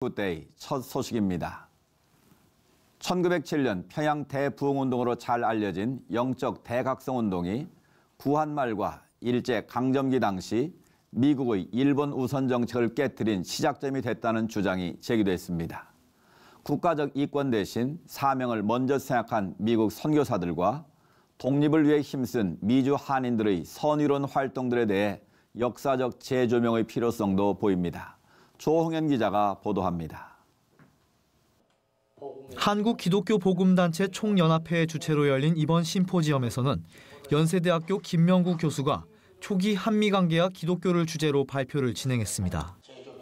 굿데이 첫 소식입니다. 1907년 평양 대부흥운동으로 잘 알려진 영적 대각성운동이 구한말과 일제 강점기 당시 미국의 일본 우선 정책을 깨뜨린 시작점이 됐다는 주장이 제기됐습니다. 국가적 이권 대신 사명을 먼저 생각한 미국 선교사들과 독립을 위해 힘쓴 미주 한인들의 선의로운 활동들에 대해 역사적 재조명의 필요성도 보입니다. 조홍현 기자가 보도합니다. 한국기독교복음단체 총연합회의 주최로 열린 이번 심포지엄에서는 연세대학교 김명구 교수가 초기 한미관계와 기독교를 주제로 발표를 진행했습니다.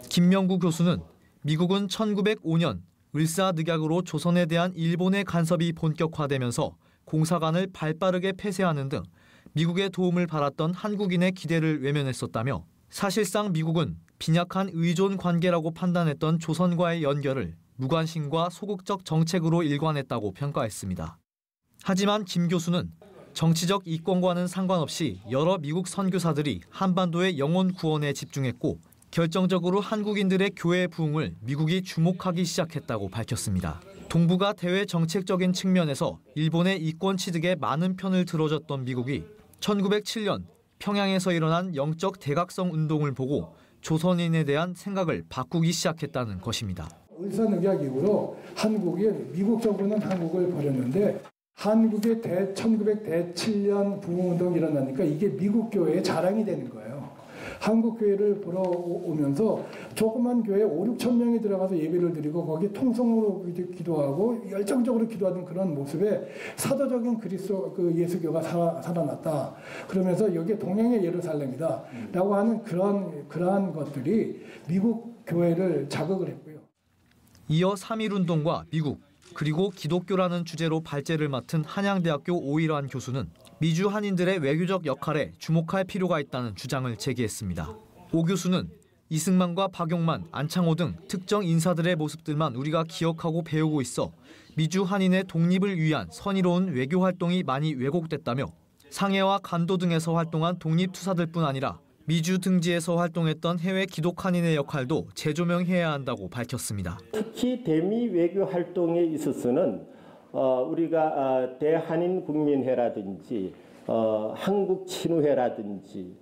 김명구 교수는 미국은 1905년 을사늑약으로 조선에 대한 일본의 간섭이 본격화되면서 공사관을 발빠르게 폐쇄하는 등 미국의 도움을 받았던 한국인의 기대를 외면했었다며 사실상 미국은 빈약한 의존 관계라고 판단했던 조선과의 연결을 무관심과 소극적 정책으로 일관했다고 평가했습니다. 하지만 김 교수는 정치적 이권과는 상관없이 여러 미국 선교사들이 한반도의 영혼 구원에 집중했고 결정적으로 한국인들의 교회 부흥을 미국이 주목하기 시작했다고 밝혔습니다. 동북아 대외 정책적인 측면에서 일본의 이권 취득에 많은 편을 들어줬던 미국이 1907년 평양에서 일어난 영적 대각성 운동을 보고 조선인에 대한 생각을 바꾸기 시작했다는 것입니다. 을사늑약 이후로 한국이 미국적으로는 한국을 버렸는데 한국의 1907년 부흥운동이 일어나니까 이게 미국 교회의 자랑이 되는 거예요. 한국 교회를 보러 오면서 조그만 교회에 5-6천 명이 들어가서 예배를 드리고 거기 통성으로 기도하고 열정적으로 기도하는 그런 모습에 사도적인 그리스도 예수교가 살아났다. 그러면서 여기에 동양의 예루살렘이다. 라고 하는 그러한 것들이 미국 교회를 자극을 했고요. 이어 3.1운동과 미국, 그리고 기독교라는 주제로 발제를 맡은 한양대학교 오일환 교수는 미주 한인들의 외교적 역할에 주목할 필요가 있다는 주장을 제기했습니다. 오 교수는 이승만과 박용만, 안창호 등 특정 인사들의 모습들만 우리가 기억하고 배우고 있어 미주 한인의 독립을 위한 선의로운 외교 활동이 많이 왜곡됐다며 상해와 간도 등에서 활동한 독립투사들뿐 아니라 미주 등지에서 활동했던 해외 기독 한인의 역할도 재조명해야 한다고 밝혔습니다. 특히 대미 외교 활동에 있어서는 우리가 대한인 국민회라든지 한국 친우회라든지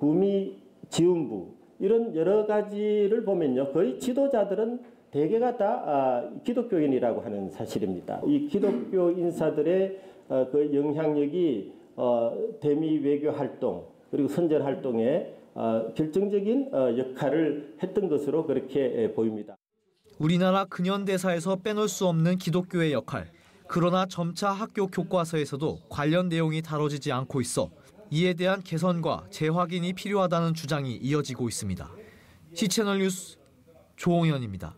구미 지원부 이런 여러 가지를 보면요, 거의 지도자들은 대개가 다 기독교인이라고 하는 사실입니다. 이 기독교 인사들의 그 영향력이 대미 외교 활동 그리고 선전 활동에 결정적인 역할을 했던 것으로 그렇게 보입니다. 우리나라 근현대사에서 빼놓을 수 없는 기독교의 역할. 그러나 점차 학교 교과서에서도 관련 내용이 다뤄지지 않고 있어 이에 대한 개선과 재확인이 필요하다는 주장이 이어지고 있습니다. 시채널 뉴스 조홍현입니다.